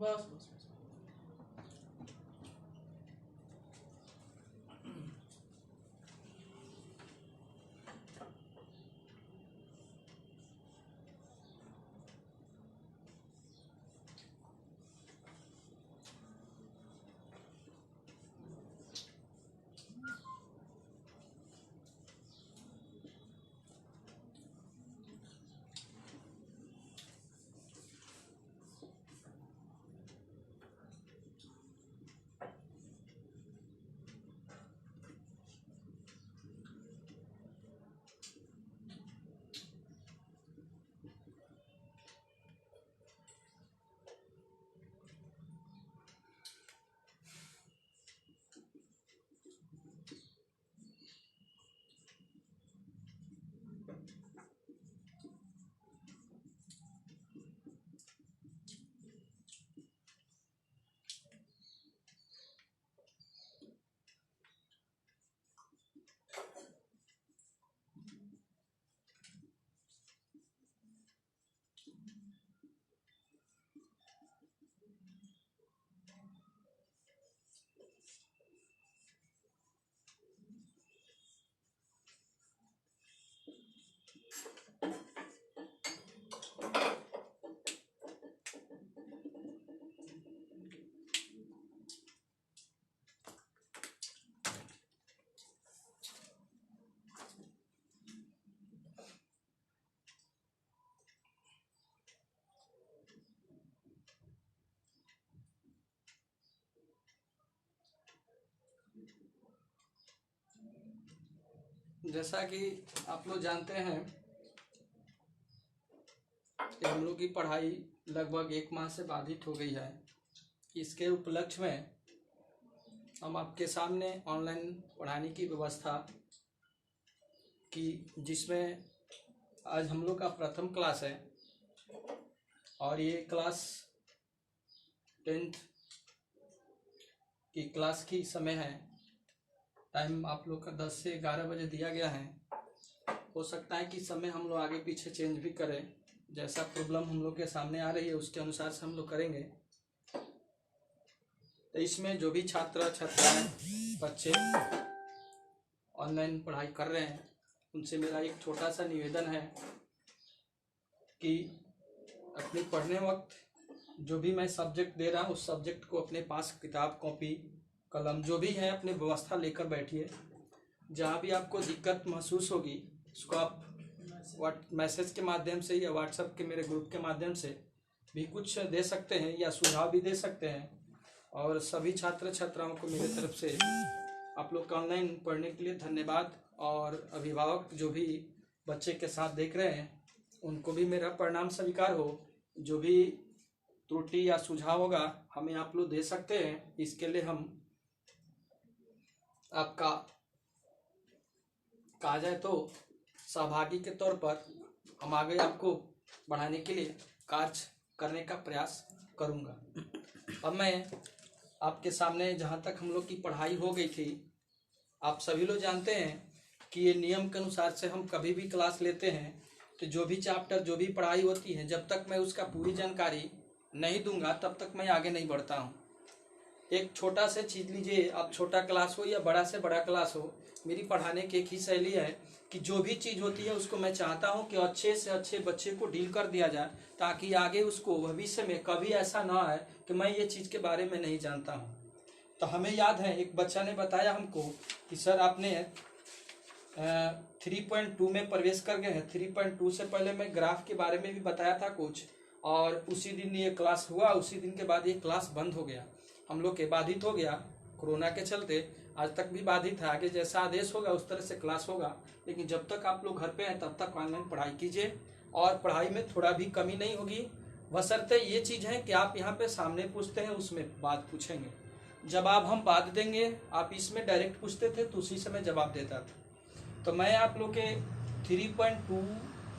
बस बस बस। जैसा कि आप लोग जानते हैं कि हम लोग की पढ़ाई लगभग 1 माह से बाधित हो गई है। इसके उपलक्ष्य में हम आपके सामने ऑनलाइन पढ़ाने की व्यवस्था की, जिसमें आज हम लोग का प्रथम क्लास है और ये क्लास 10th की क्लास की समय है। टाइम आप लोग का 10 से 11 बजे दिया गया है। हो सकता है कि समय हम लोग आगे पीछे चेंज भी करें, जैसा प्रॉब्लम हम लोग के सामने आ रही है उसके अनुसार से हम लोग करेंगे। तो इसमें जो भी छात्र छात्राएं बच्चे ऑनलाइन पढ़ाई कर रहे हैं उनसे मेरा एक छोटा सा निवेदन है कि अपने पढ़ने वक्त जो भी मैं सब्जेक्ट दे रहा हूँ उस सब्जेक्ट को अपने पास किताब कॉपी कलम जो भी है अपने व्यवस्था लेकर बैठिए। जहाँ भी आपको दिक्कत महसूस होगी उसको आप मैसेज के माध्यम से या व्हाट्सएप के मेरे ग्रुप के माध्यम से भी कुछ दे सकते हैं या सुझाव भी दे सकते हैं। और सभी छात्र छात्राओं को मेरे तरफ से आप लोग का ऑनलाइन पढ़ने के लिए धन्यवाद। और अभिभावक जो भी बच्चे के साथ देख रहे हैं उनको भी मेरा प्रणाम स्वीकार हो। जो भी त्रुटि या सुझाव होगा हमें आप लोग दे सकते हैं। इसके लिए हम आपका कहा जाए तो सहभागी के तौर पर हम आगे आपको बढ़ाने के लिए कार्य करने का प्रयास करूंगा। अब मैं आपके सामने जहां तक हम लोग की पढ़ाई हो गई थी, आप सभी लोग जानते हैं कि ये नियम के अनुसार से हम कभी भी क्लास लेते हैं तो जो भी चैप्टर जो भी पढ़ाई होती है जब तक मैं उसका पूरी जानकारी नहीं दूंगा तब तक मैं आगे नहीं बढ़ता हूँ। एक छोटा से चीज लीजिए, आप छोटा क्लास हो या बड़ा से बड़ा क्लास हो, मेरी पढ़ाने की एक ही शैली है कि जो भी चीज़ होती है उसको मैं चाहता हूं कि अच्छे से अच्छे बच्चे को डील कर दिया जाए ताकि आगे उसको भविष्य में कभी ऐसा ना आए कि मैं ये चीज़ के बारे में नहीं जानता हूं। तो हमें याद है एक बच्चा ने बताया हमको कि सर आपने 3.2 में प्रवेश कर गए हैं। 3.2 से पहले मैं ग्राफ के बारे में भी बताया था कुछ, और उसी दिन ये क्लास हुआ, उसी दिन के बाद ये क्लास बंद हो गया, हम लोग के बाधित हो गया कोरोना के चलते। आज तक भी बाधित है, आगे जैसा आदेश होगा उस तरह से क्लास होगा। लेकिन जब तक आप लोग घर पे हैं तब तक ऑनलाइन पढ़ाई कीजिए और पढ़ाई में थोड़ा भी कमी नहीं होगी। बशर्ते ये चीज़ है कि आप यहाँ पे सामने पूछते हैं उसमें बात पूछेंगे, जवाब हम बात देंगे। आप इसमें डायरेक्ट पूछते थे तो उसी समय जवाब देता था। तो मैं आप लोग के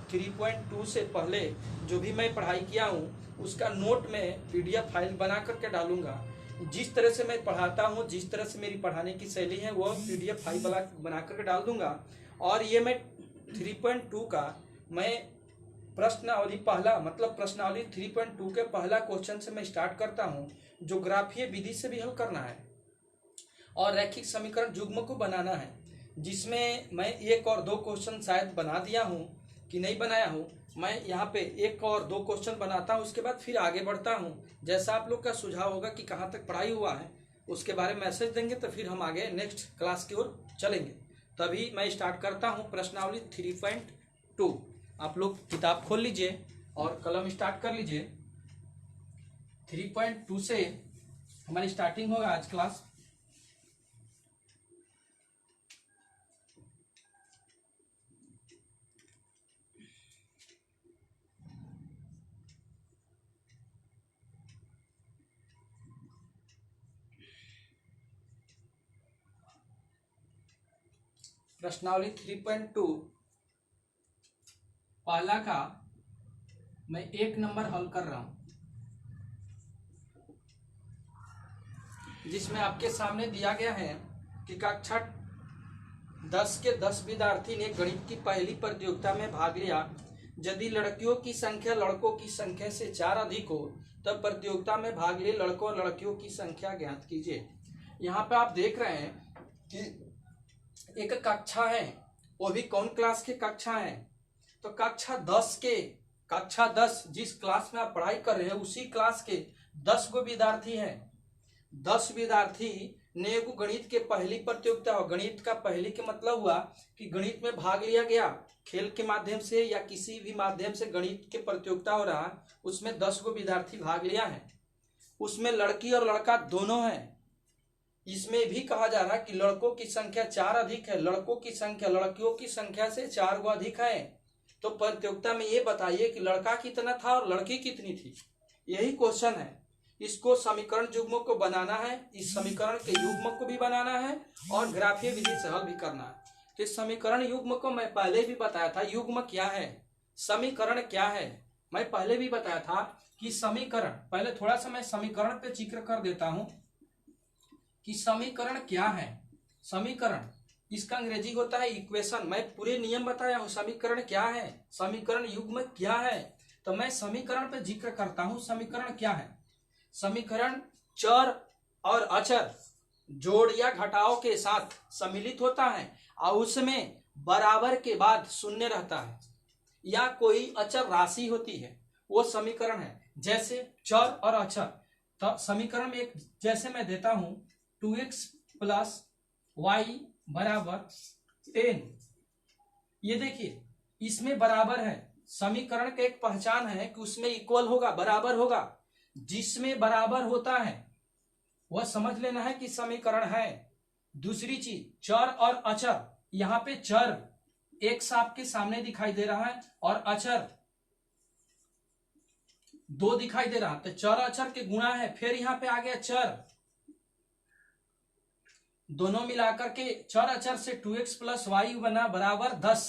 3.2 से पहले जो भी मैं पढ़ाई किया हूँ उसका नोट में PDF फाइल बना करके डालूंगा। जिस तरह से मैं पढ़ाता हूँ, जिस तरह से मेरी पढ़ाने की शैली है वो PDF फाइल बना करके डाल दूंगा। और ये मैं 3.2 का मैं प्रश्नावली पहला मतलब प्रश्नावली 3.2 के पहला क्वेश्चन से मैं स्टार्ट करता हूं, जो ग्राफीय विधि से भी हल करना है और रैखिक समीकरण युग्म को बनाना है, जिसमें मैं 1 और 2 क्वेश्चन शायद बना दिया हूं कि नहीं बनाया हूं। मैं यहाँ पे 1 और 2 क्वेश्चन बनाता हूं, उसके बाद फिर आगे बढ़ता हूं। जैसा आप लोग का सुझाव होगा कि कहाँ तक पढ़ाई हुआ है, उसके बारे में मैसेज देंगे तो फिर हम आगे नेक्स्ट क्लास की ओर चलेंगे। तभी मैं स्टार्ट करता हूँ प्रश्नावली 3.2। आप लोग किताब खोल लीजिए और कलम स्टार्ट कर लीजिए। 3.2 से हमारी स्टार्टिंग होगा आज क्लास। प्रश्नावली 3.2 पहला का मैं 1 नंबर हल कर रहा हूं, जिसमें आपके सामने दिया गया है कि कक्षा 10 के 10 विद्यार्थी ने गणित की पहली प्रतियोगिता में भाग लिया। यदि लड़कियों की संख्या लड़कों की संख्या से 4 अधिक हो तब प्रतियोगिता में भाग लिए लड़कों और लड़कियों की संख्या ज्ञात कीजिए। यहाँ पे आप देख रहे हैं कि एक कक्षा है, वो भी कौन क्लास की कक्षा है, तो कक्षा 10 जिस क्लास में आप पढ़ाई कर रहे हैं उसी क्लास के 10 गो विद्यार्थी हैं। 10 विद्यार्थी ने एगो गणित के पहली प्रतियोगिता हो, गणित का पहली के मतलब हुआ कि गणित में भाग लिया गया, खेल के माध्यम से या किसी भी माध्यम से गणित के प्रतियोगिता हो रहा, उसमें 10 गो विद्यार्थी भाग लिया है। उसमें लड़की और लड़का दोनों हैं। इसमें भी कहा जा रहा है कि लड़कों की संख्या 4 अधिक है, लड़कों की संख्या लड़कियों की संख्या से 4 गो अधिक है। तो प्रतियोगिता में ये बताइए कि लड़का कितना था और लड़की कितनी थी, यही क्वेश्चन है। इसको समीकरण युग्म को बनाना है, इस समीकरण के युग्म को भी बनाना है और ग्राफीय विधि से हल भी करना है। तो इस समीकरण युग्म को मैं पहले भी बताया था, युग्म क्या है, समीकरण क्या है, मैं पहले भी बताया था कि समीकरण, पहले थोड़ा सा मैं समीकरण पे जिक्र कर देता हूं कि समीकरण क्या है। समीकरण इसका अंग्रेजी होता है इक्वेशन। मैं पूरे नियम बताया हूं समीकरण क्या है, समीकरण युग्म क्या है। तो मैं समीकरण पे जिक्र करता हूं, समीकरण क्या है। समीकरण चर और अचर जोड़ या घटाव के साथ सम्मिलित होता है और उसमें बराबर के बाद शून्य रहता है या कोई अचर राशि होती है, वो समीकरण है। जैसे चर और अचर, तो समीकरण में एक जैसे मैं देता हूं 2x + y = 10। ये देखिए इसमें बराबर है, समीकरण का एक पहचान है कि उसमें इक्वल होगा, बराबर होगा। जिसमें बराबर होता है वह समझ लेना है कि समीकरण है। दूसरी चीज चर और अचर, यहाँ पे चर x आपके सामने दिखाई दे रहा है और अचर 2 दिखाई दे रहा है, तो चर अचर के गुणा है। फिर यहाँ पे आ गया चर, दोनों मिलाकर के चर अचर से 2x + y बना बराबर 10,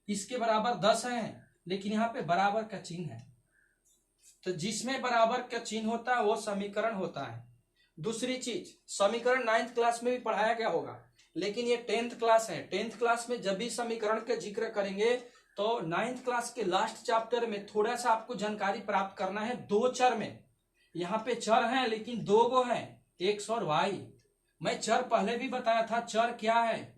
इसके बराबर 10 है, लेकिन यहाँ पे बराबर का चिन्ह है। तो जिसमें बराबर का चिन्ह होता है वो समीकरण होता है। दूसरी चीज, समीकरण 9th क्लास में भी पढ़ाया गया होगा, लेकिन ये 10th क्लास है। 10th क्लास में जब भी समीकरण का जिक्र करेंगे तो 9th क्लास के लास्ट चैप्टर में थोड़ा सा आपको जानकारी प्राप्त करना है। 2 चर में, यहाँ पे चर हैं लेकिन 2 गो हैं, x और y। मैं चर पहले भी बताया था, चर क्या है।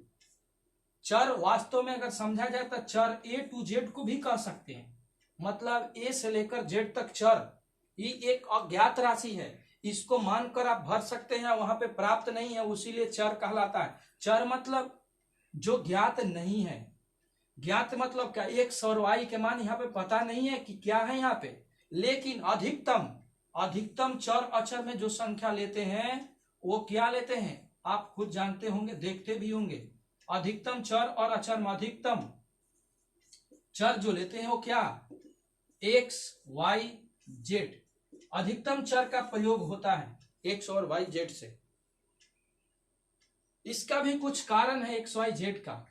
चर वास्तव में अगर समझा जाए तो चर A to Z को भी कह सकते हैं, मतलब A से लेकर Z तक चर, ये एक अज्ञात राशि है, इसको मानकर आप भर सकते हैं, वहां पे प्राप्त नहीं है, उसीलिए चर कहलाता है। चर मतलब जो ज्ञात नहीं है। ज्ञात मतलब क्या, x और y के मान यहाँ पे पता नहीं है कि क्या है यहाँ पे, लेकिन अधिकतम चर अचर में जो संख्या लेते हैं वो क्या लेते हैं आप खुद जानते होंगे, देखते भी होंगे। अधिकतम चर और अचर में अधिकतम चर जो लेते हैं वो क्या, x y z। अधिकतम चर का प्रयोग होता है x और y z से। इसका भी कुछ कारण है x y z का,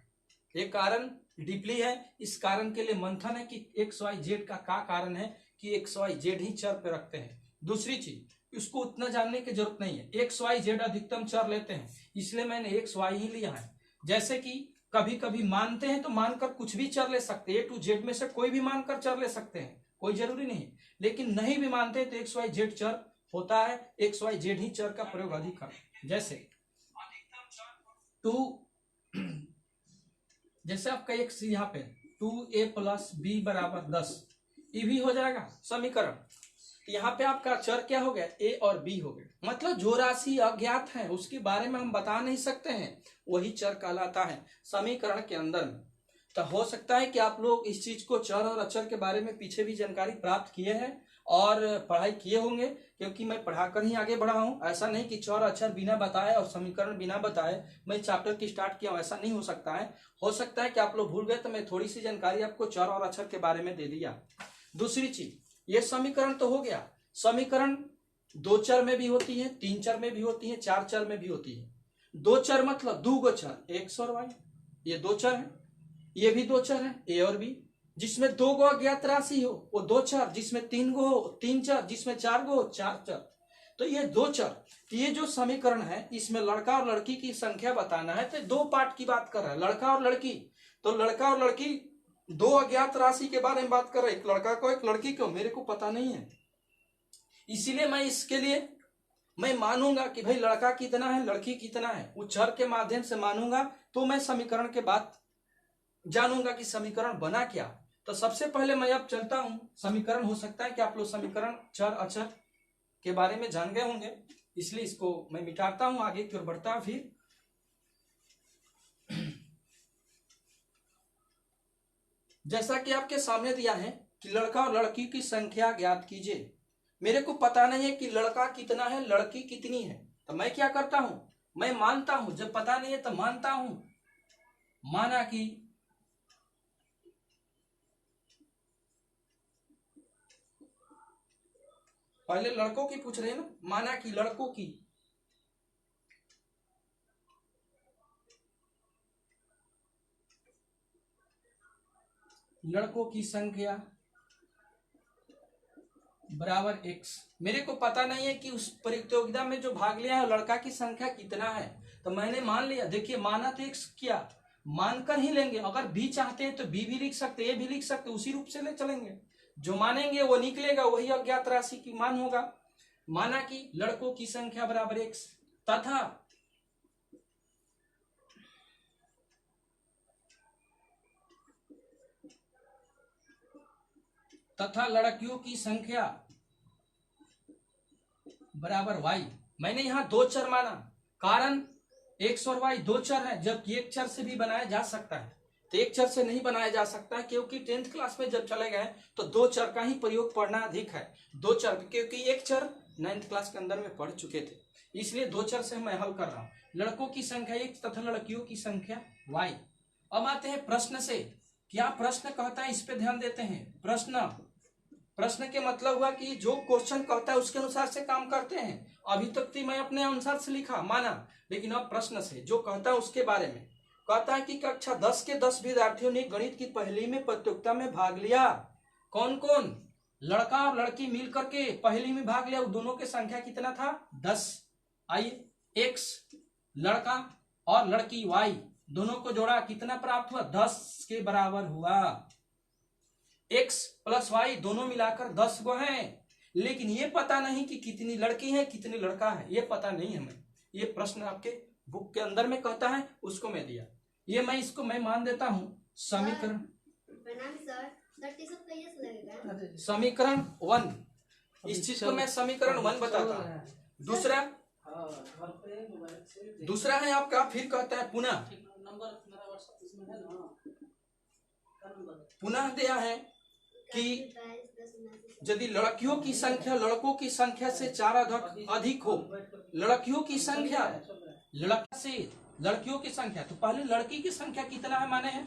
एक कारण डीपली है, इस कारण के लिए मंथन है कि x y z का कारण है कि x y z ही चर पे रखते हैं। दूसरी चीज, इसको उतना जानने की जरूरत नहीं है, x y z अधिकतम चर लेते हैं, इसलिए मैंने x y ही लिया है। जैसे कि कभी कभी मानते हैं तो मानकर कुछ भी चर ले सकते हैं, A to Z में से कोई भी मानकर चर ले सकते हैं, कोई जरूरी नहीं। लेकिन नहीं भी मानते तो XYZ चर होता है, XYZ ही चर का प्रयोग अधिक है। जैसे आपका एक यहाँ पे 2A + B = 10, ये भी हो जाएगा समीकरण। यहाँ पे आपका चर क्या हो गया, A और B हो गए। मतलब जो राशि अज्ञात है उसके बारे में हम बता नहीं सकते हैं, वही चर कहलाता है समीकरण के अंदर में। तो हो सकता है कि आप लोग इस चीज को, चर और अचर के बारे में पीछे भी जानकारी प्राप्त किए हैं और पढ़ाई किए होंगे, क्योंकि मैं पढ़ाकर ही आगे बढ़ा हूं। ऐसा नहीं कि चर अक्षर बिना बताए और समीकरण बिना बताए मैं चैप्टर की स्टार्ट किया हूं, ऐसा नहीं हो सकता है। हो सकता है कि आप लोग भूल गए, तो मैं थोड़ी सी जानकारी आपको चर और अक्षर के बारे में दे दिया। दूसरी चीज, ये समीकरण तो हो गया। समीकरण 2 चर में भी होती है, 3 चर में भी होती है, 4 चर में भी होती है। 2 चर मतलब 2 गो चर, X और Y, ये 2 चर है। ये भी 2 चर है, A और B। जिसमें 2 गो अज्ञात राशि हो वो 2 चर, जिसमें 3 गो हो 3 चर, जिसमें 4 गो हो 4 चर। तो ये 2 चर, तो ये जो समीकरण है इसमें लड़का और लड़की की संख्या बताना है। तो 2 पार्ट की बात कर रहा है, लड़का और लड़की। तो लड़का और लड़की 2 अज्ञात राशि के बारे में बात कर रहे हैं, एक लड़का को एक लड़की को, मेरे को पता नहीं है। इसीलिए मैं इसके लिए मैं मानूंगा कि भाई लड़का कितना है लड़की कितना है, उस चर के माध्यम से मानूंगा, तो मैं समीकरण के बाद जानूंगा कि समीकरण बना क्या। तो सबसे पहले मैं अब चलता हूं समीकरण। हो सकता है कि आप लोग समीकरण चर अचर के बारे में जान गए होंगे, इसलिए इसको मैं मिटाता हूं, आगे की ओर बढ़ता हूं। फिर जैसा कि आपके सामने दिया है कि लड़का और लड़की की संख्या ज्ञात कीजिए। मेरे को पता नहीं है कि लड़का कितना है लड़की कितनी है, तो मैं क्या करता हूं, मैं मानता हूं। जब पता नहीं है तो मानता हूं। माना कि पहले लड़कों की पूछ रहे हैं ना, माना कि लड़कों की संख्या बराबर X। मेरे को पता नहीं है कि उस प्रतियोगिता में जो भाग लिया है लड़का की संख्या कितना है, तो मैंने मान लिया। देखिए माना तो X किया, मानकर ही लेंगे। अगर B चाहते हैं तो B भी लिख सकते, A भी लिख सकते, उसी रूप से ले चलेंगे। जो मानेंगे वो निकलेगा, वही अज्ञात राशि की मान होगा। माना कि लड़कों की संख्या बराबर X तथा लड़कियों की संख्या बराबर Y। मैंने यहां 2 चर माना, कारण X और Y 2 चर है, जबकि एक चर से भी बनाया जा सकता है। तो एक चर से नहीं बनाया जा सकता, क्योंकि 10th क्लास में जब चले गए तो 2 चर का ही प्रयोग पढ़ना अधिक है। 2 चर, क्योंकि एक चर 9th क्लास के अंदर में पढ़ चुके थे, इसलिए 2 चर से मैं हल कर रहा हूं। लड़कों की संख्या X तथा लड़कियों की संख्या Y। अब आते हैं प्रश्न से। क्या प्रश्न कहता है, इस पे ध्यान देते हैं। प्रश्न के मतलब हुआ कि जो क्वेश्चन कहता है उसके अनुसार से काम करते हैं। अभी तक तो मैं अपने अनुसार से लिखा माना, लेकिन अब प्रश्न से जो कहता है उसके बारे में कहता है कि कक्षा 10 के 10 विद्यार्थियों ने गणित की पहेली में प्रतियोगिता में भाग लिया। कौन कौन, लड़का और लड़की मिलकर के पहेली में भाग लिया। दोनों की संख्या कितना था, 10। आइए, X लड़का और लड़की Y दोनों को जोड़ा, कितना प्राप्त हुआ, 10 के बराबर हुआ। X + Y दोनों मिलाकर 10 गो हैं, लेकिन ये पता नहीं कि कितनी लड़की है कितनी लड़का है, ये पता नहीं हमें। ये प्रश्न आपके बुक के अंदर में कहता है, उसको मैं दिया। ये इसको मैं मान देता हूं समीकरण 1। इस चीज को मैं समीकरण 1 बताता हूं। दूसरा है आपका, फिर कहता है पुनः दिया है कि यदि लड़कियों की संख्या लड़कों की संख्या से 4 अधिक हो, लड़कियों की संख्या लड़कियों की संख्या, तो पहले लड़की की संख्या कितना है माने हैं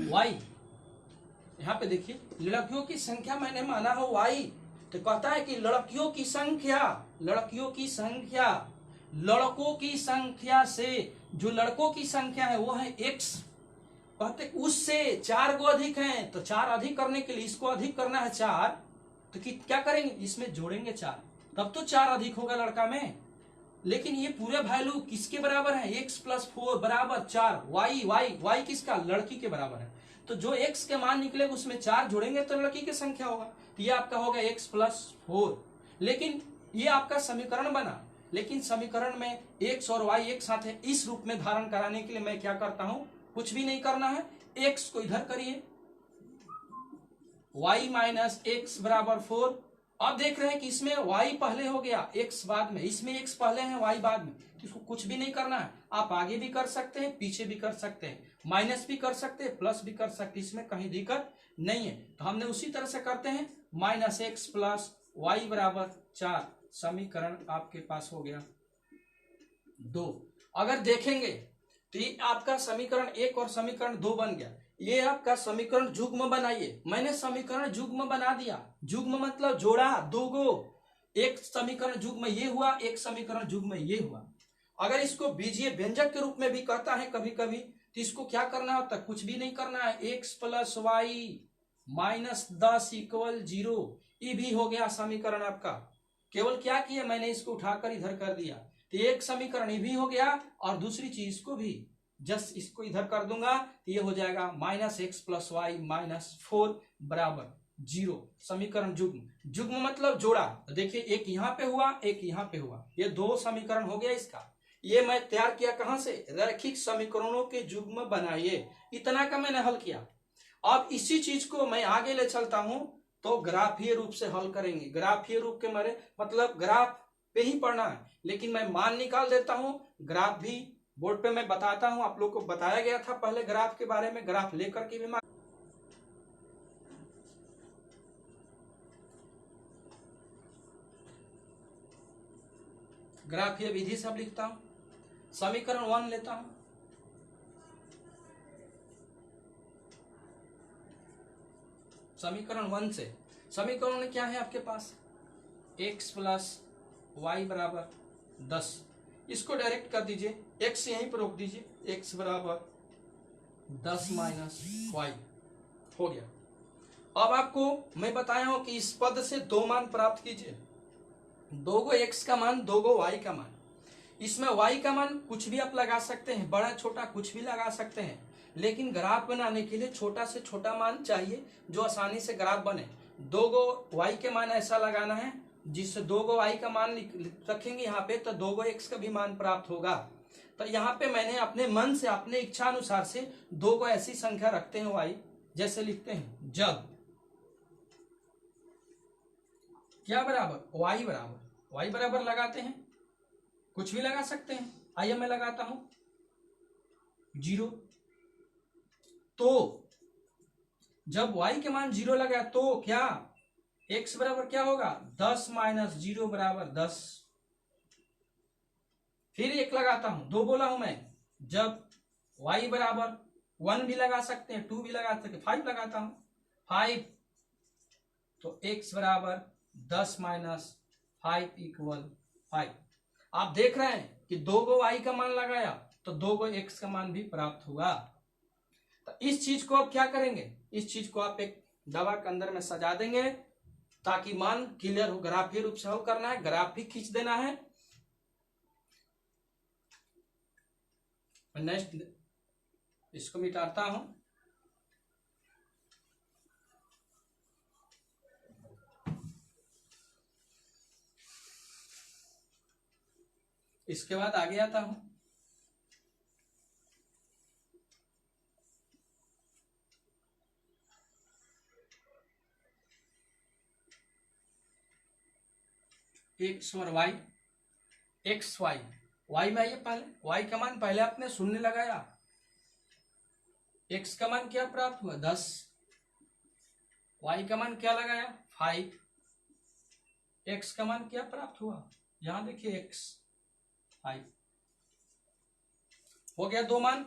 Y। यहाँ पे देखिए, लड़कियों की संख्या मैंने माना हो Y, तो कहता है कि लड़कियों की संख्या लड़कों की संख्या से जो लड़कों की संख्या है वो है X। कहते उससे 4 गो अधिक हैं, तो 4 अधिक करने के लिए इसको अधिक करना है 4, तो क्या करेंगे, इसमें जोड़ेंगे 4, तब तो 4 अधिक होगा लड़का में। लेकिन ये पूरे वैल्यू किसके बराबर है, x प्लस 4 बराबर 4, y किसका, लड़की के बराबर है। तो जो x के मान निकलेगा उसमें 4 जोड़ेंगे तो लड़की की संख्या होगा, तो ये आपका होगा x प्लस 4। लेकिन ये आपका समीकरण बना, लेकिन समीकरण में x और y एक साथ है, इस रूप में धारण कराने के लिए मैं क्या करता हूं, कुछ भी नहीं करना है, x को इधर करिए, y माइनस एक्स बराबर 4। अब देख रहे हैं कि इसमें y पहले हो गया, x बाद में, इसमें x पहले है y बाद में, तो इसको कुछ भी नहीं करना है। आप आगे भी कर सकते हैं, पीछे भी कर सकते हैं, माइनस भी कर सकते हैं, प्लस भी कर सकते हैं, इसमें कहीं दिक्कत नहीं है। तो हमने उसी तरह से करते हैं, माइनस एक्स प्लस वाई बराबर 4, समीकरण आपके पास हो गया 2। अगर देखेंगे तो ये आपका समीकरण 1 और समीकरण 2 बन गया। ये आपका समीकरण युग्म बनाइए, मैंने समीकरण युग्म बना दिया। युग्म मतलब जोड़ा, दो गो, एक समीकरण युग्म ये हुआ, एक समीकरण युग्म ये हुआ। अगर इसको बीजीय व्यंजक के रूप में भी कहता है कभी कभी, तो इसको क्या करना होता है, कुछ भी नहीं करना है, X plus Y minus 10 equal 0, ये भी हो गया समीकरण आपका। केवल क्या किया, मैंने इसको उठाकर इधर कर दिया, तो एक समीकरण ये भी हो गया, और दूसरी चीज को भी जस्ट इसको इधर कर दूंगा तो ये हो जाएगा minus X plus Y minus 4 बराबर 0, समीकरण युग्म। युग्म मतलब जोड़ा, तो देखिए एक यहाँ पे हुआ, एक यहाँ पे हुआ, ये दो समीकरण हो गया इसका। ये मैं तैयार किया कहां से, रैखिक समीकरणों के युग्म बनाइए, इतना का मैंने हल किया। अब इसी चीज को मैं आगे ले चलता हूं, तो ग्राफीय रूप से हल करेंगे। ग्राफीय रूप के मारे मतलब ग्राफ पे ही पढ़ना है, लेकिन मैं मान निकाल देता हूं, ग्राफ भी बोर्ड पे मैं बताता हूं। आप लोग को बताया गया था पहले ग्राफ के बारे में, ग्राफ लेकर के भी मान, ग्राफीय विधि से अब लिखता हूं। समीकरण 1 लेता हूं, समीकरण 1 से, समीकरण क्या है आपके पास, x प्लस वाई बराबर 10, इसको डायरेक्ट कर दीजिए, x यहीं पर रोक दीजिए, x बराबर 10 माइनस वाई हो गया। अब आपको मैं बताया हूं कि इस पद से दो मान प्राप्त कीजिए, दो गो x का मान, दो गो y का मान। इसमें y का मान कुछ भी आप लगा सकते हैं, बड़ा छोटा कुछ भी लगा सकते हैं, लेकिन ग्राफ बनाने के लिए छोटा से छोटा मान चाहिए जो आसानी से ग्राफ बने। दो गो y के मान ऐसा लगाना है जिससे दो गो y का मान रखेंगे यहाँ पे, तो दो गो x का भी मान प्राप्त होगा। तो यहाँ पे मैंने अपने मन से, अपने इच्छा अनुसार से दो गो ऐसी संख्या रखते हैं y, जैसे लिखते हैं जब क्या बराबर, y बराबर लगाते हैं, कुछ भी लगा सकते हैं, आइए मैं लगाता हूं 0। तो जब y के मान 0 लगा तो क्या x बराबर क्या होगा, 10 माइनस 0 बराबर 10। फिर एक लगाता हूं, दो बोला हूं मैं, जब y बराबर 1 भी लगा सकते हैं, 2 भी लगा सकते हैं, 5 लगाता हूं 5, तो x बराबर 10 माइनस 5 इक्वल 5। आप देख रहे हैं कि दो गो y का मान लगाया तो दो गो x का मान भी प्राप्त हुआ। तो इस चीज को आप क्या करेंगे, इस चीज को आप एक दवा के अंदर में सजा देंगे ताकि मान क्लियर हो। ग्राफीय रूप से हल करना है, ग्राफ भी खींच देना है। नेक्स्ट इसको मिटाता हूं, इसके बाद आगे आता हूं। एक्स और वाई, एक्स वाई, वाई में आइए पहले, वाई का मान पहले आपने शून्य लगाया, एक्स का मान क्या प्राप्त हुआ 10, वाई का मान क्या लगाया 5, एक्स का मान क्या प्राप्त हुआ, यहां देखिए एक्स 5 हो गया, दो मान,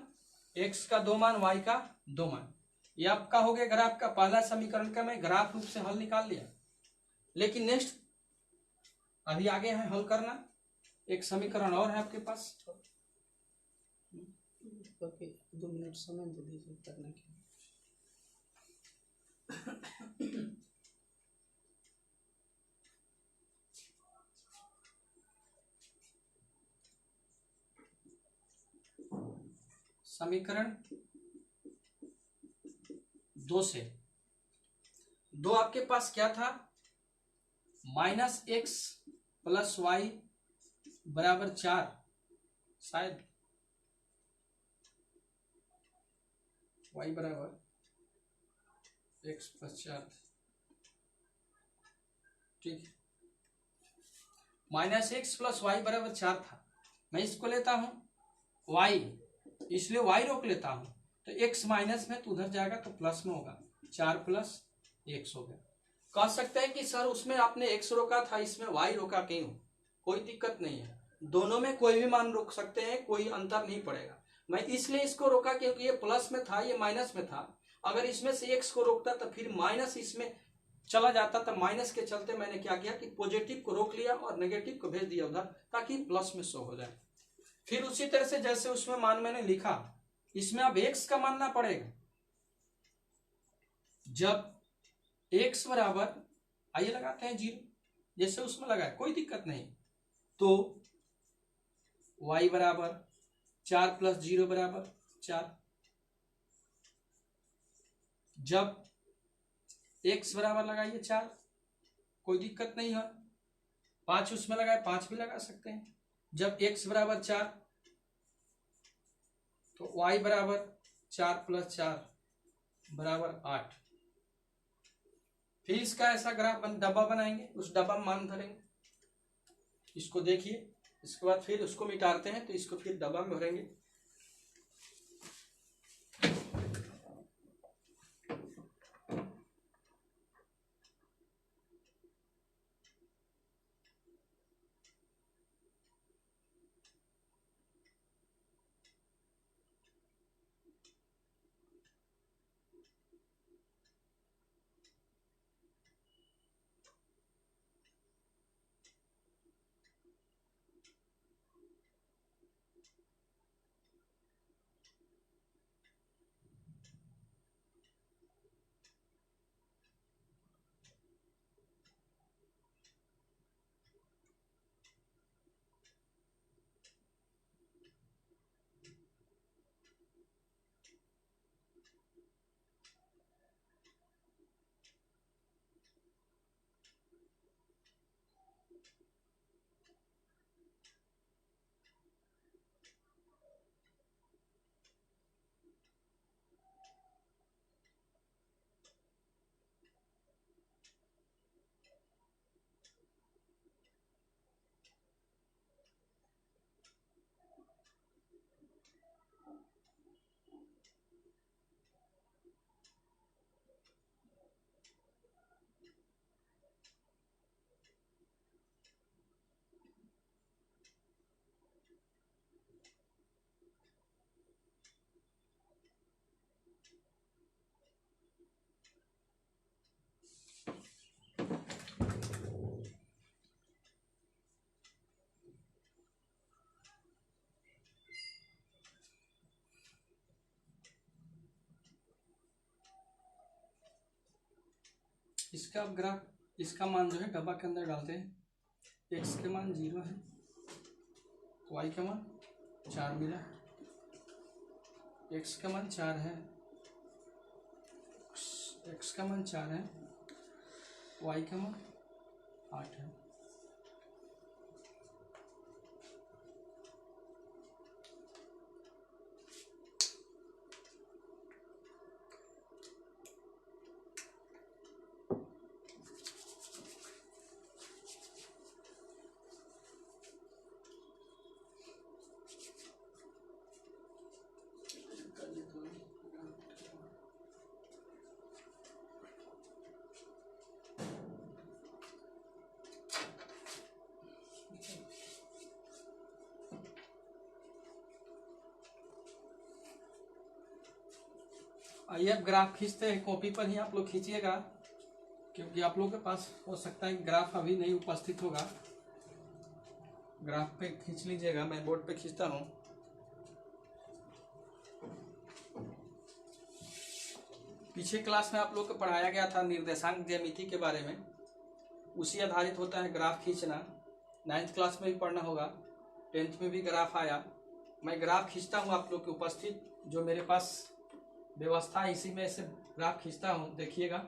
एक्स का दो मान, वाई का दो मान। ये आपका हो गया ग्राफ का पहला समीकरण का मैं ग्राफ रूप से हल निकाल लिया। लेकिन नेक्स्ट अभी आगे है हल करना, एक समीकरण और है आपके पास, 2 मिनट समय दे दीजिए करने के लिए। समीकरण 2 से, 2 आपके पास क्या था, -x + y = 4, शायद y = x + 4, ठीक है। -x + y = 4 था, मैं इसको लेता हूं y, इसलिए y रोक लेता हूं, तो x माइनस में तो उधर जाएगा तो प्लस में होगा, 4 + x हो गया। कह सकते हैं कि सर उसमें आपने x रोका था, इसमें y रोका क्यों? कोई दिक्कत नहीं है, दोनों में कोई भी मान रोक सकते हैं, कोई अंतर नहीं पड़ेगा। मैं इसलिए इसको रोका क्योंकि ये प्लस में था, ये माइनस में था। अगर इसमें से x को रोकता तो फिर माइनस इसमें चला जाता, तो माइनस के चलते मैंने क्या किया कि पॉजिटिव को रोक लिया और नेगेटिव को भेज दिया उधर, ताकि प्लस में शो हो जाए। फिर उसी तरह से जैसे उसमें मान मैंने लिखा, इसमें अब x का मानना पड़ेगा। जब x बराबर, आइए लगाते हैं 0, जैसे उसमें लगाए, कोई दिक्कत नहीं, तो y बराबर 4 + 0 = 4। जब x बराबर लगाइए 4, कोई दिक्कत नहीं है, 5 उसमें लगाए, 5 भी लगा सकते हैं। जब x बराबर 4, तो y बराबर 4 + 4 = 8। फिर इसका ऐसा ग्राफ डब्बा बनाएंगे, उस डब्बा में मान धरेंगे, इसको देखिए, इसके बाद फिर उसको मिटाते हैं, तो इसको फिर डब्बा में भरेंगे। इसका अब ग्राफ, इसका मान जो है डब्बा के अंदर डालते हैं। x के मान 0 है, y का मान 4 मिला, x का मान 4 है, x का मान 4 है, y का मान 8 है। आइए अब ग्राफ खींचते हैं, कॉपी पर ही आप लोग खींचिएगा, क्योंकि आप लोगों के पास हो सकता है ग्राफ अभी नहीं उपस्थित होगा। ग्राफ पे खींच लीजिएगा, मैं बोर्ड पे खींचता हूँ। पीछे क्लास में आप लोग को पढ़ाया गया था निर्देशांक ज्यामिति के बारे में, उसी आधारित होता है ग्राफ खींचना। 9th क्लास में भी पढ़ना होगा, 10th में भी ग्राफ आया। मैं ग्राफ खींचता हूँ आप लोग के उपस्थित जो मेरे पास व्यवस्था है इसी में से ग्राफ खींचता हूँ। देखिएगा,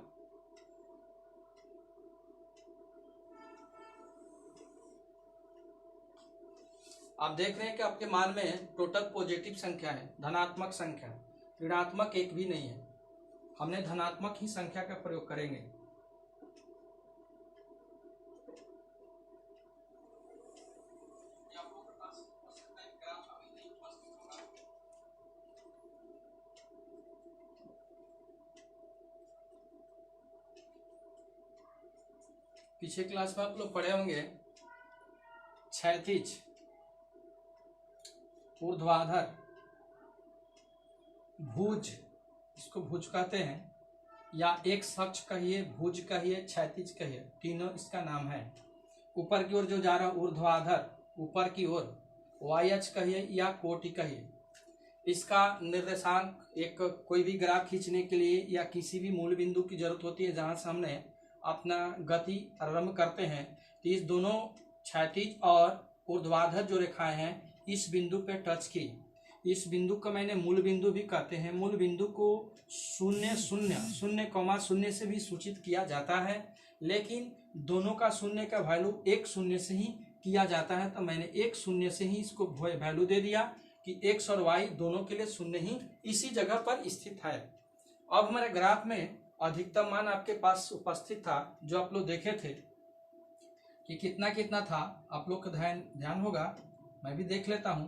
आप देख रहे हैं कि आपके मान में टोटल पॉजिटिव संख्या है, धनात्मक संख्या, ऋणात्मक एक भी नहीं है। हमने धनात्मक ही संख्या का प्रयोग करेंगे। पीछे क्लास में आप लोग पढ़े होंगे क्षैतिज, ऊर्ध्वाधर, भुज, इसको भुज कहते हैं, या एक अक्ष कहिए, भुज कहिए, क्षैतिज कहिए, तीनों इसका नाम है। ऊपर की ओर जो जा रहा है ऊर्ध्वाधर, ऊपर की ओर, वाई अक्ष कहिए या कोटि कहिए। इसका निर्देशांक एक कोई भी ग्राफ खींचने के लिए या किसी भी मूल बिंदु की जरूरत होती है जहां से हमने अपना गति आरंभ करते हैं, तो इस दोनों क्षैतिज और ऊर्ध्वाधर जो रेखाएं हैं इस बिंदु पे टच की। इस बिंदु को मैंने मूल बिंदु भी कहते हैं। मूल बिंदु को शून्य शून्य शून्य कौमा शून्य से भी सूचित किया जाता है, लेकिन दोनों का शून्य का वैल्यू एक शून्य से ही किया जाता है, तो मैंने एक शून्य से ही इसको वैल्यू दे दिया कि एक्स और वाई दोनों के लिए शून्य ही इसी जगह पर स्थित है। अब हमारे ग्राफ में अधिकतम मान आपके पास उपस्थित था, जो आप लोग देखे थे कि कितना कितना था। आप लोग का ध्यान होगा, मैं भी देख लेता हूं।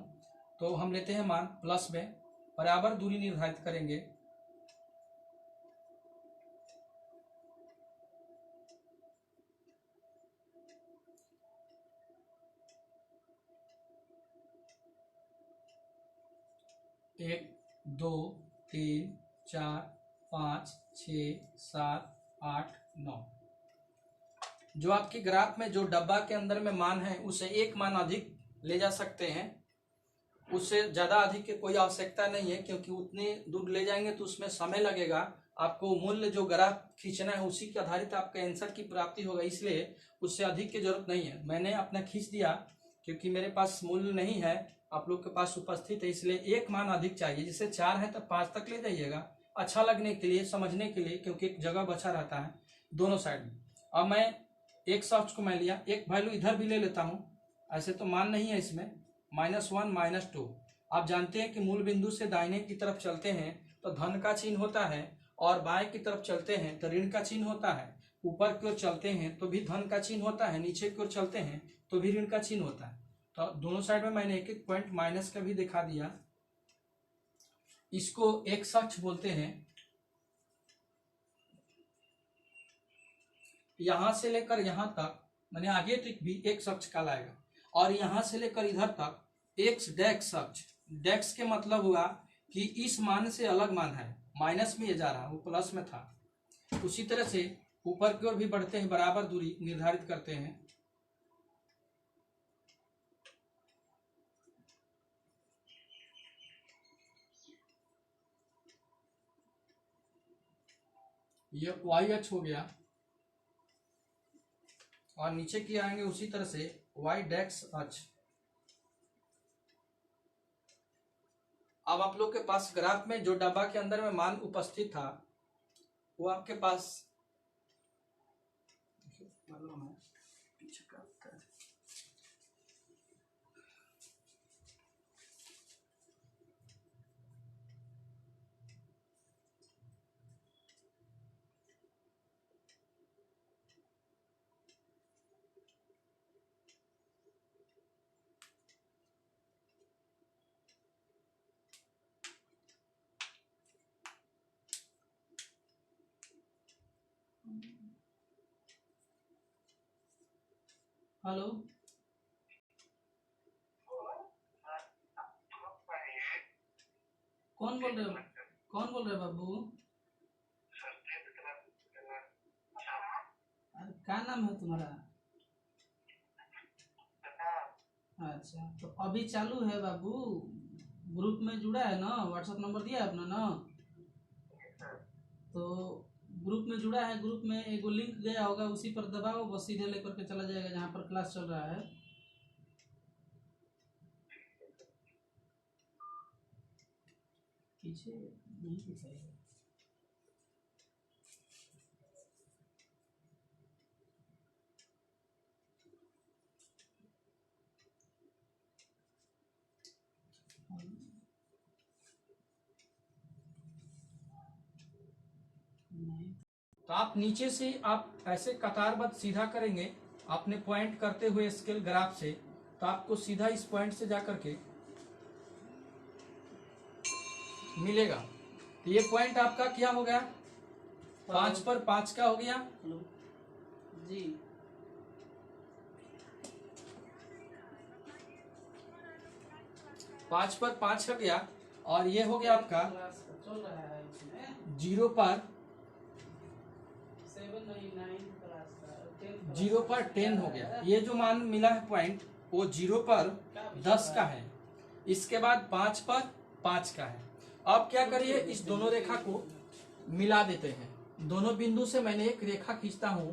तो हम लेते हैं मान प्लस में, बराबर दूरी निर्धारित करेंगे। एक, दो, तीन, चार, 5, 6, 7, 8, 9। जो आपके ग्राफ में जो डब्बा के अंदर में मान है उसे एक मान अधिक ले जा सकते हैं, उससे ज्यादा अधिक की कोई आवश्यकता नहीं है, क्योंकि उतने दूर ले जाएंगे तो उसमें समय लगेगा। आपको मूल्य जो ग्राफ खींचना है उसी के आधारित आपके आंसर की प्राप्ति होगा, इसलिए उससे अधिक की जरूरत नहीं है। मैंने अपना खींच दिया क्योंकि मेरे पास मूल्य नहीं है, आप लोग के पास उपस्थित है, इसलिए एक मान अधिक चाहिए। जैसे 4 है तो 5 तक ले जाइएगा, अच्छा लगने के लिए, समझने के लिए, क्योंकि एक जगह बचा रहता है दोनों साइड में। अब मैं एक अक्ष को मैं लिया, एक वैल्यू इधर भी ले लेता हूं, ऐसे तो मान नहीं है इसमें, -1 -2। आप जानते हैं कि मूल बिंदु से दाहिने की तरफ चलते हैं तो धन का चिन्ह होता है, और बाएं की तरफ चलते हैं तो ऋण का चिन्ह होता है। ऊपर की ओर चलते हैं तो भी धन का चिन्ह होता है, नीचे की ओर चलते हैं तो भी ऋण का चिन्ह होता है। तो दोनों साइड में मैंने एक एक पॉइंट माइनस का भी दिखा दिया। इसको एक अक्ष बोलते हैं। यहां से लेकर यहां तक मैंने आगे तक भी एक अक्ष कहलाएगा, और यहां से लेकर इधर तक एक्स डैक्स अक्ष। डैक्स के मतलब हुआ कि इस मान से अलग मान है, माइनस में ये जा रहा, वो प्लस में था। उसी तरह से ऊपर की ओर भी बढ़ते हैं, बराबर दूरी निर्धारित करते हैं। ये वाई अक्ष हो गया, और नीचे की आएंगे उसी तरह से वाई डैक्स अक्ष। अब आप लोग के पास ग्राफ में जो डब्बा के अंदर में मान उपस्थित था वो आपके पास मालूम है, पीछे का हेलो, कौन बोल रहे हो? कौन बोल रहे हो बाबू? अरे क्या नाम है तुम्हारा? अच्छा, तो अभी चालू है बाबू, ग्रुप में जुड़ा है ना, व्हाट्सएप नंबर दिया है अपना ना, तो ग्रुप में जुड़ा है, ग्रुप में एक लिंक गया होगा, उसी पर दबाओ, बस सीधे लेकर के चला जाएगा जहाँ पर क्लास चल रहा है। पीछे नहीं दिखाएगा। तो आप नीचे से आप ऐसे कतारबद्ध सीधा करेंगे आपने पॉइंट करते हुए स्केल ग्राफ से, तो आपको सीधा इस पॉइंट से जाकर के मिलेगा। तो ये पॉइंट आपका क्या हो गया, 5 पर 5 का हो गया। हेलो जी, 5 पर 5 हो गया, और ये हो गया आपका क्लास चल रहा है इसमें 0 पर 7 नहीं 9 क्लास का 10 0 पर 10 हो गया। ये जो मान मिला है पॉइंट वो 0 पर 10 का है, इसके बाद 5 पर 5 का है। अब क्या करिए, इस दोनों रेखा को मिला देते हैं। दोनों बिंदु से मैंने एक रेखा खींचता हूं,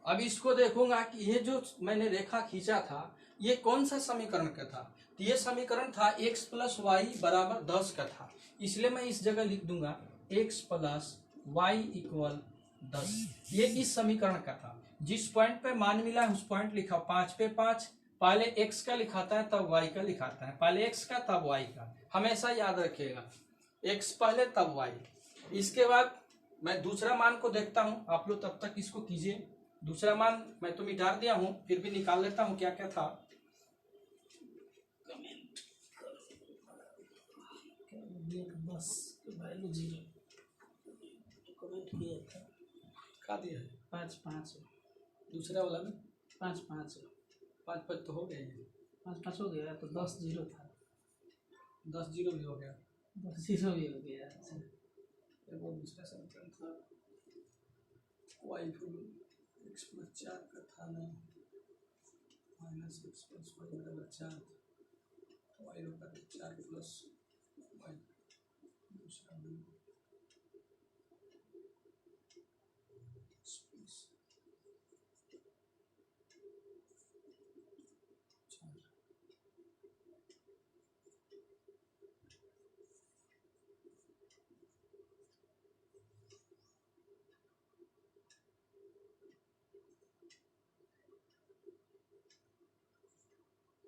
अब इसको देखूंगा कि ये जो मैंने रेखा खींचा था ये कौन सा समीकरण का था। तो ये समीकरण था x प्लस वाई बराबर 10 का था, इसलिए मैं इस जगह लिख दूंगा x प्लस वाई इक्वल 10। ये इस समीकरण का था। जिस पॉइंट पे मान मिला है उस पॉइंट लिखा 5 पे 5, पहले x का लिखाता है तब y का लिखाता है, पहले x का तब y का, हमेशा याद रखिएगा, x पहले तब y। इसके बाद मैं दूसरा मान को देखता हूं, आप लोग तब तक इसको कीजिए। दूसरा मान मैं तो मिटा दिया हूं, फिर भी निकाल लेता हूं क्या क्या था। बस वैल्यू 0 कमेंट किया था, खा दिया है 5 5 दूसरा वाला में 5 5 5 5 तो हो गए, 5 5 हो गया, तो 10 0 था, 10 0 भी हो गया, 10 0 भी हो गया। वो दूसरा समीकरण था वाई x प्लस 4 का था ना, माइनस x प्लस वाई बराबर 4, वाई का 4 प्लस वाई, दूसरा में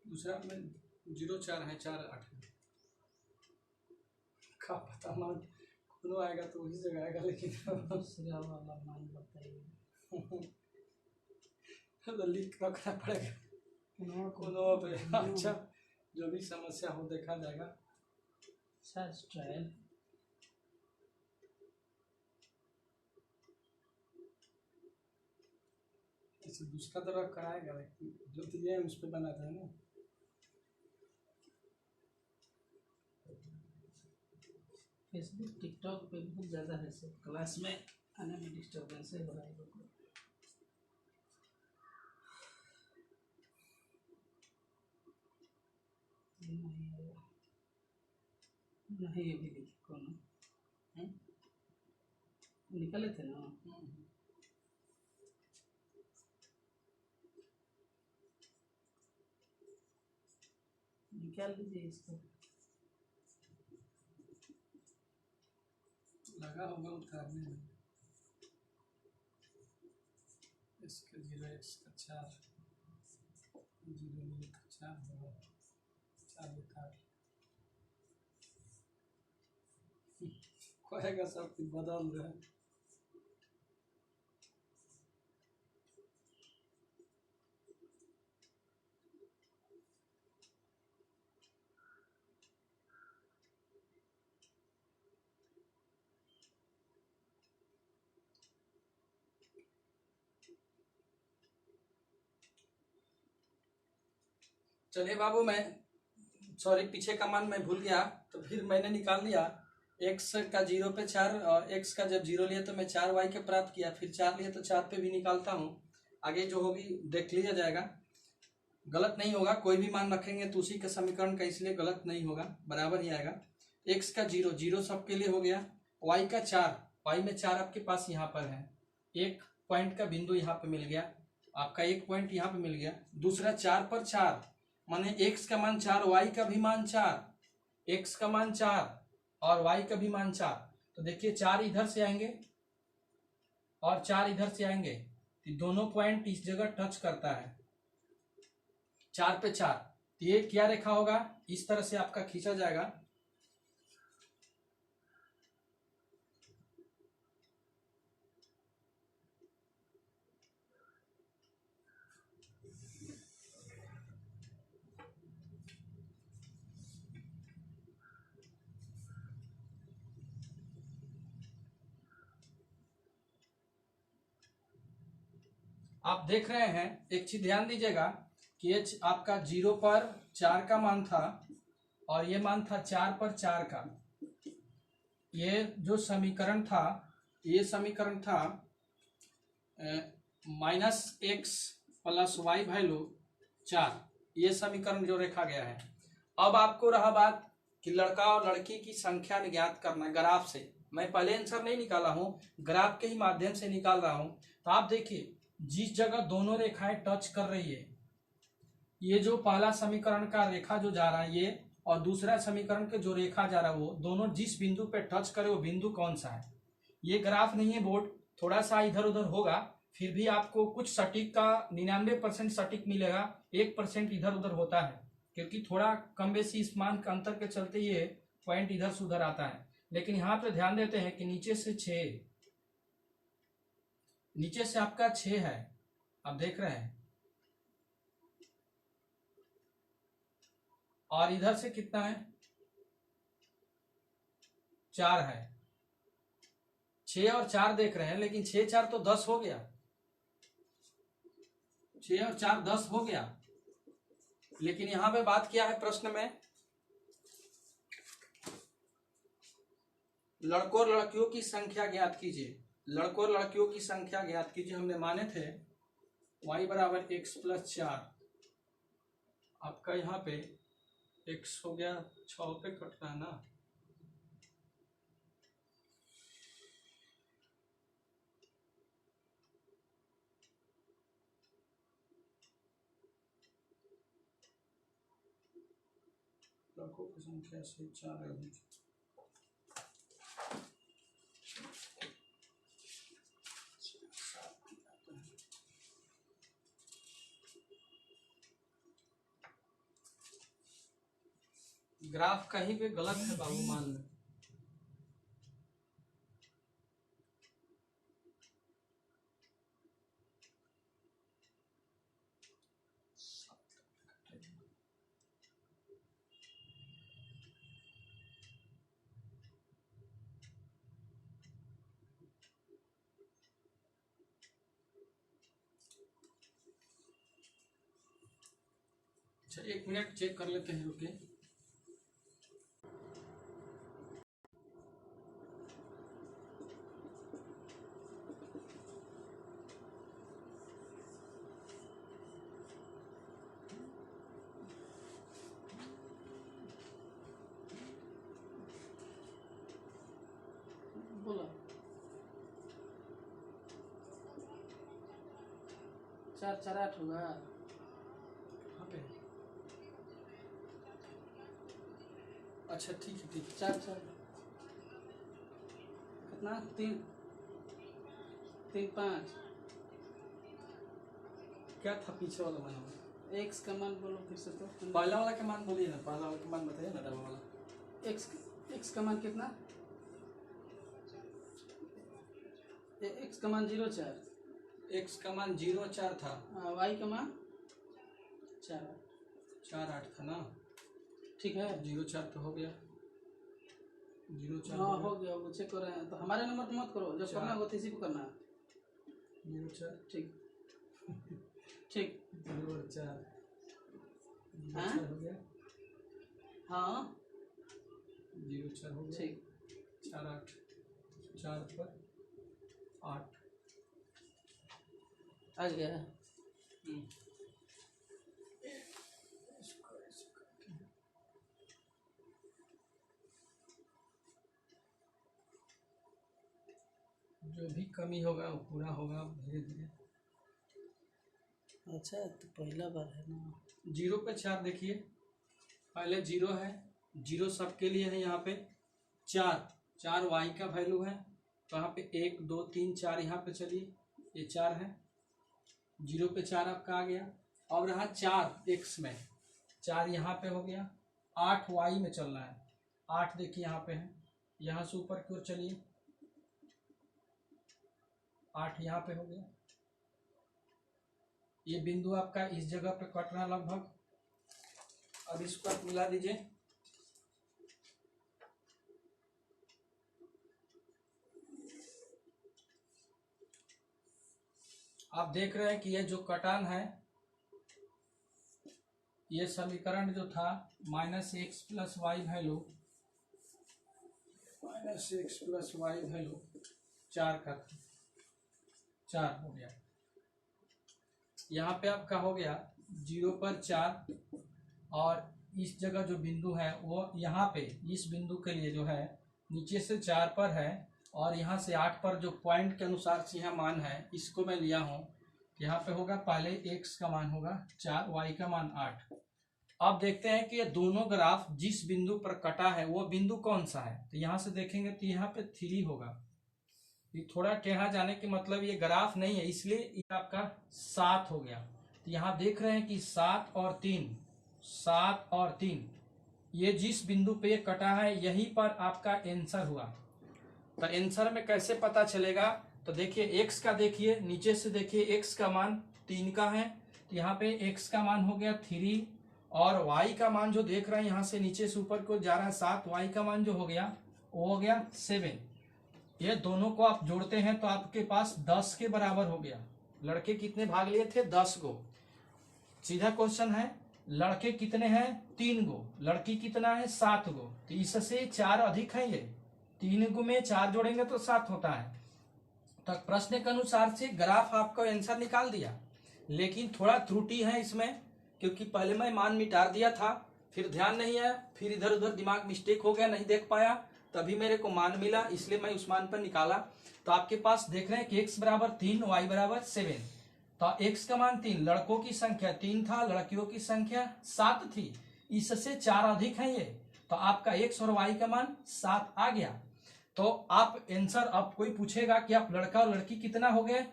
दूसरा में 0 4 है, 4 8 है, का पता मान कोनो आएगा तो वही जगह आएगा, लेकिन दूसरा वाला मान बताइए, तो लिख रखना पड़ेगा कोनो पे। अच्छा, जो भी समस्या हो देखा जाएगा। सर्च ट्रायल इसे दूसरा तरफ कराएगा, लेकिन जो दिए हैं उस पर बनाते हैं ना। फेसबुक टिकटॉक पे बहुत ज़्यादा है, सब क्लास में आने में डिस्टर्बेंस हो रहा है लोगों को। नहीं अभी देखिए कौन निकले थे ना, निकाल लीजिए इसको, लगा होगा उतारने में। इसका 0 x का 4 0 मिले तो 4 होगा, 4 उतार कहेगा सब कुछ बदल रहे हैं। चलिए बाबू, मैं सॉरी पीछे का मान मैं भूल गया, तो फिर मैंने निकाल लिया x का 0 पे 4, और x का जब 0 लिया तो मैं 4 y के प्राप्त किया, फिर 4 लिया तो 4 पे भी निकालता हूँ। आगे जो होगी देख लिया जाएगा, गलत नहीं होगा, कोई भी मान रखेंगे तो उसी का समीकरण का, इसलिए गलत नहीं होगा, बराबर ही आएगा। x का 0 0 सबके लिए हो गया, y का 4 वाई में 4 आपके पास यहाँ पर है, एक पॉइंट का बिंदु यहाँ पे मिल गया, आपका एक पॉइंट यहाँ पे मिल गया। दूसरा 4 पर 4 माने x का मान 4, y का भी मान 4, x का मान 4 और y का भी मान 4। तो देखिए 4 इधर से आएंगे और 4 इधर से आएंगे, तो दोनों पॉइंट इस जगह टच करता है 4 पे 4। तो ये क्या रेखा होगा, इस तरह से आपका खींचा जाएगा। आप देख रहे हैं, एक चीज ध्यान दीजिएगा कि ये आपका 0 पर 4 का मान था और ये मान था 4 पर 4 का। ये जो समीकरण था, ये समीकरण था -x + y वैल्यू 4, ये समीकरण जो रखा गया है। अब आपको रहा बात कि लड़का और लड़की की संख्या ज्ञात करना ग्राफ से। मैं पहले आंसर नहीं निकाला हूं, ग्राफ के ही माध्यम से निकाल रहा हूं। तो आप देखिए जिस जगह दोनों रेखाएं टच कर रही है, ये जो पहला समीकरण का रेखा जो जा रहा है ये, और दूसरा समीकरण के जो रेखा जा रहा है वो दोनों जिस बिंदु पे टच करे वो बिंदु कौन सा है। ये ग्राफ नहीं है बोर्ड, थोड़ा सा इधर उधर होगा, फिर भी आपको कुछ सटीक का 99% सटीक मिलेगा, 1% इधर उधर होता है, क्योंकि थोड़ा कम बेसी इस मान के अंतर के चलते ये पॉइंट इधर से उधर आता है। लेकिन यहाँ पे ध्यान देते हैं कि नीचे से 6, नीचे से आपका 6 है, आप देख रहे हैं, और इधर से कितना है, 4 है। 6 और 4 देख रहे हैं, लेकिन 6 4 तो 10 हो गया, 6 और 4 10 हो गया। लेकिन यहां पे बात क्या है प्रश्न में, लड़कों और लड़कियों की संख्या ज्ञात कीजिए। लड़कों और लड़कियों की संख्या ज्ञात कीजिए। हमने माने थे y = x + 4, आपका यहाँ पे x हो गया, 6 पे कटना है ना, लड़कों की संख्या से 4 अधिक। ग्राफ कहीं पे गलत है बाबू, मान लो। अच्छा 1 मिनट चेक कर लेते हैं, रुके। बोला 4 4 8 होगा। कहाँ पे? अच्छा ठीक है, ठीक है। 4 4 कितना, 3 3 5। क्या था पीछे वाला मान? x का मान बोलो फिर से। तो पहला वाला का मान बोलिए ना, पहला वाला का मान बताइए ना, डबल वाला। x का मान कितना, x का मान 0 4, x का मान 0 4 था, y का मान 4 4 8 था ना। ठीक है, 0 4 तो हो गया, 0 4 हाँ हो गया। वो चेक कर रहे हैं, तो हमारे नंबर पे मत करो, जब करना होगा तो इसी पे करना है। 0 4 ठीक ठीक 0 4 हाँ? 0 4 हो गया, हाँ 0 4 हो गया, ठीक 4 8, 4 पर 8 आ गया है। जो भी कमी होगा वो पूरा होगा धीरे धीरे। अच्छा तो पहला बार है ना। 0 पे 4 देखिए, पहले 0 है, 0 सबके लिए है। यहाँ पे 4 वाई का वैल्यू है, तो यहाँ पे 1 2 3 4 यहाँ पे चलिए, ये 4 है। 0 पे 4 आपका आ गया। और रहा 4 एक्स में, 4 यहाँ पे हो गया। 8 वाई में चल रहा है, 8 देखिए यहाँ पे है। यहाँ से ऊपर की ओर चलिए, 8 यहाँ पे हो गया। ये बिंदु आपका इस जगह पे कट रहा लगभग। अब इसको आप मिला दीजिए। आप देख रहे हैं कि ये जो कटान है, ये समीकरण जो था -x + y value, -x + y value 4 का 4 हो गया। यहाँ पे आपका हो गया 0 पर 4, और इस जगह जो बिंदु है वो यहाँ पे इस बिंदु के लिए जो है नीचे से 4 पर है, और यहाँ से 8 पर जो पॉइंट के अनुसार से यहाँ मान है इसको मैं लिया हूँ। यहाँ पे होगा पहले x का मान होगा 4, y का मान 8। अब देखते हैं कि ये दोनों ग्राफ जिस बिंदु पर कटा है वो बिंदु कौन सा है। तो यहाँ से देखेंगे तो यहाँ पे 3 होगा। ये थोड़ा टेढ़ा जाने के मतलब ये ग्राफ नहीं है, इसलिए ये आपका 7 हो गया। तो यहाँ देख रहे हैं कि 7 और 3 ये जिस बिंदु पे ये कटा है यहीं पर आपका आंसर हुआ। तो आंसर में कैसे पता चलेगा, तो देखिए x का, देखिए नीचे से देखिए x का मान 3 का है, तो यहाँ पे x का मान हो गया 3, और y का मान जो देख रहे हैं यहाँ से नीचे से ऊपर को जा रहा है 7, y का मान जो हो गया वो हो गया 7। ये दोनों को आप जोड़ते हैं तो आपके पास 10 के बराबर हो गया। लड़के कितने भाग लिए थे? 10 गो। सीधा क्वेश्चन है, लड़के कितने हैं? 3 गो। लड़की कितना है? 7 गो। तो इससे 4 अधिक है। ये 3 गो में 4 जोड़ेंगे तो 7 होता है। तो प्रश्न के अनुसार से ग्राफ आपका आंसर निकाल दिया, लेकिन थोड़ा त्रुटि है इसमें, क्योंकि पहले मैं मान मिटा दिया था, फिर ध्यान नहीं आया, फिर इधर उधर दिमाग मिस्टेक हो गया, नहीं देख पाया, तभी मेरे को मान मिला, इसलिए मैं उस मान पर निकाला। तो आपके पास देख रहे हैं कि x = 3, y = 7। तो x का मान 3, लड़कों की संख्या 3 था, लड़कियों की संख्या 7 थी, इससे 4 अधिक है ये। तो आपका x और y का मान 7 आ गया। तो आप आंसर, अब कोई पूछेगा कि आप लड़का और लड़की कितना हो गए,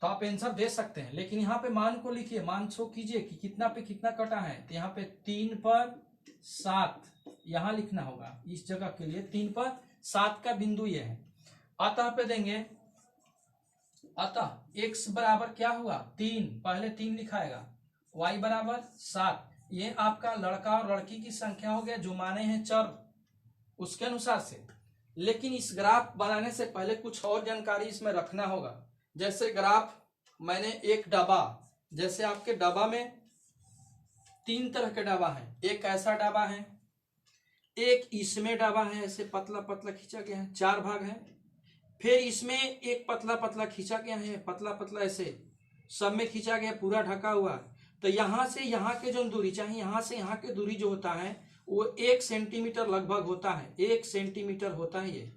तो आप आंसर दे सकते हैं, लेकिन यहाँ पे मान को लिखिए, मान शो कीजिए कि कितना पे कितना कटा है। तो यहाँ पे 3 पर 7 यहाँ लिखना होगा, इस जगह के लिए 3 पर 7 का बिंदु ये है। अतः पे देंगे, अतः x बराबर क्या हुआ? 3, पहले 3 लिखाएगा, y = 7। ये आपका लड़का और लड़की की संख्या हो गया, जो माने हैं चर उसके अनुसार से। लेकिन इस ग्राफ बनाने से पहले कुछ और जानकारी इसमें रखना होगा। जैसे ग्राफ, मैंने एक डब्बा, जैसे आपके डब्बा में 3 तरह के डब्बा है, एक ऐसा डब्बा है, एक इसमें डब्बा है, ऐसे पतला पतला खींचा गया है, 4 भाग है, फिर इसमें एक पतला पतला खींचा गया है, पतला पतला ऐसे सब में खींचा गया, पूरा ढका हुआ। तो यहाँ से यहाँ के जो दूरी, चाहे यहाँ से यहाँ की दूरी जो होता है वो 1 सेंटीमीटर लगभग होता है, 1 सेंटीमीटर होता है ये।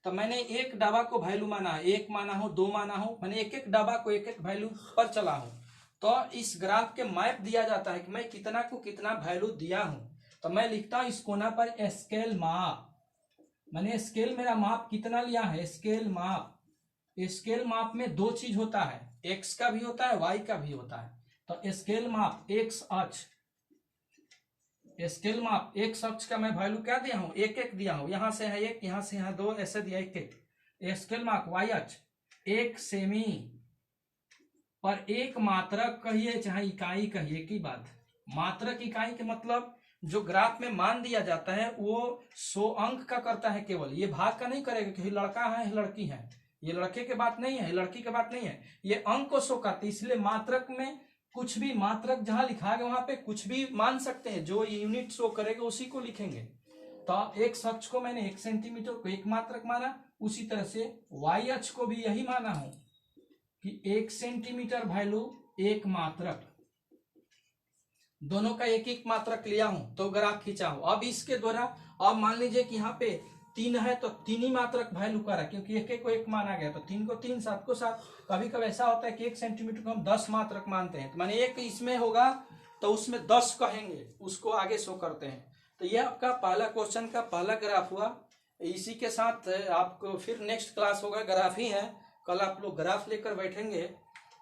तो मैंने एक डब्बा को वैल्यू माना है, 1 माना हो, 2 माना हो, मैंने एक एक डब्बा को एक एक वैल्यू पर चला हूं। तो इस ग्राफ के मैप दिया जाता है कि मैं कितना को कितना वैल्यू दिया हूं। तो मैं लिखता हूं इस कोना पर स्केल माप। मैंने स्केल, मेरा माप कितना लिया है? स्केल माप। स्केल माप में 2 चीज होता है, x का भी होता है, y का भी होता है। तो स्केल माप x अक्ष, स्केल माप x अक्ष का मैं वैल्यू क्या दिया हूं? 1 1 दिया हूं, यहां से है 1, यहां से यहां 2, ऐसे दिया 1 1। स्केल माप y अक्ष 1 सेमी पर 1 मात्रक कहिए चाहे इकाई कहिए, एक ही बात। मात्रक इकाई के मतलब जो ग्राफ में मान दिया जाता है वो 100 अंक का करता है, केवल ये भाग का नहीं करेगा कि लड़का है लड़की है, ये लड़के के बात नहीं है, लड़की के बात नहीं है, ये अंक को 100 करती है। इसलिए मात्रक में कुछ भी, मात्रक जहां लिखा गया वहां पे कुछ भी मान सकते हैं, जो यूनिट शो करेगा उसी को लिखेंगे। तो एक अक्ष को मैंने 1 सेंटीमीटर को 1 मात्रक माना, उसी तरह से y अक्ष को भी यही माना हूं कि 1 सेंटीमीटर वैल्यू 1 मात्रक, दोनों का 1 1 मात्रक लिया हूं तो ग्राफ खींचा हूं। अब इसके द्वारा, अब मान लीजिए कि यहाँ पे 3 है तो 3 ही मात्रक वैल्यू का रहा, क्योंकि एक को 1 माना गया, तो 3 को 3, 7 को 7। कभी कभी ऐसा होता है कि 1 सेंटीमीटर को हम 10 मात्रक मानते हैं, तो माने 1 इसमें होगा तो उसमें 10 कहेंगे, उसको आगे शो करते हैं। तो यह आपका पहला क्वेश्चन का पहला ग्राफ हुआ। इसी के साथ आपको फिर नेक्स्ट क्लास होगा, ग्राफ ही है। कल आप लोग ग्राफ लेकर बैठेंगे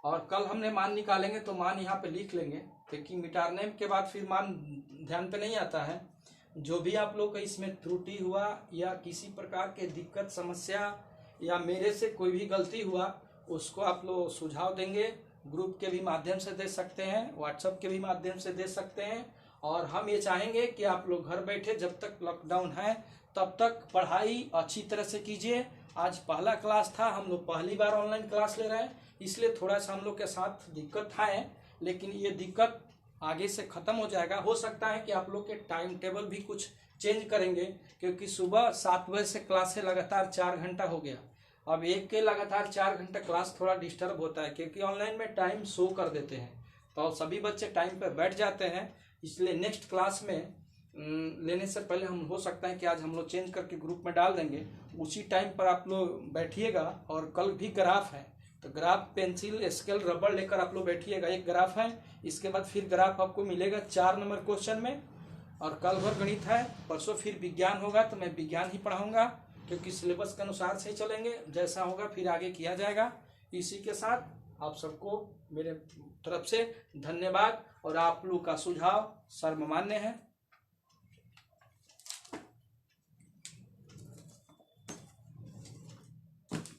और कल हमने मान निकालेंगे, तो मान यहाँ पे लिख लेंगे, क्योंकि मिटाने के बाद फिर मान ध्यान पे नहीं आता है। जो भी आप लोग का इसमें त्रुटि हुआ या किसी प्रकार के दिक्कत समस्या या मेरे से कोई भी गलती हुआ, उसको आप लोग सुझाव देंगे। ग्रुप के भी माध्यम से दे सकते हैं, व्हाट्सएप के भी माध्यम से दे सकते हैं। और हम ये चाहेंगे कि आप लोग घर बैठे जब तक लॉकडाउन है तब तक पढ़ाई अच्छी तरह से कीजिए। आज पहला क्लास था, हम लोग पहली बार ऑनलाइन क्लास ले रहे हैं, इसलिए थोड़ा सा हम लोग के साथ दिक्कत है, लेकिन ये दिक्कत आगे से खत्म हो जाएगा। हो सकता है कि आप लोग के टाइम टेबल भी कुछ चेंज करेंगे, क्योंकि सुबह 7 बजे से क्लास से लगातार 4 घंटा हो गया। अब एक के लगातार 4 घंटा क्लास थोड़ा डिस्टर्ब होता है, क्योंकि ऑनलाइन में टाइम शो कर देते हैं, तो सभी बच्चे टाइम पर बैठ जाते हैं। इसलिए नेक्स्ट क्लास में लेने से पहले हम हो सकता है कि आज हम लोग चेंज करके ग्रुप में डाल देंगे, उसी टाइम पर आप लोग बैठिएगा। और कल भी ग्राफ है, तो ग्राफ पेंसिल स्केल रबड़ लेकर आप लोग बैठिएगा। एक ग्राफ है, इसके बाद फिर ग्राफ आपको मिलेगा 4 नंबर क्वेश्चन में। और कल भर गणित है, परसों फिर विज्ञान होगा, तो मैं विज्ञान ही पढ़ाऊंगा, क्योंकि सिलेबस के अनुसार से ही चलेंगे। जैसा होगा फिर आगे किया जाएगा। इसी के साथ आप सबको मेरे तरफ से धन्यवाद, और आप लोग का सुझाव सर्वमान्य है।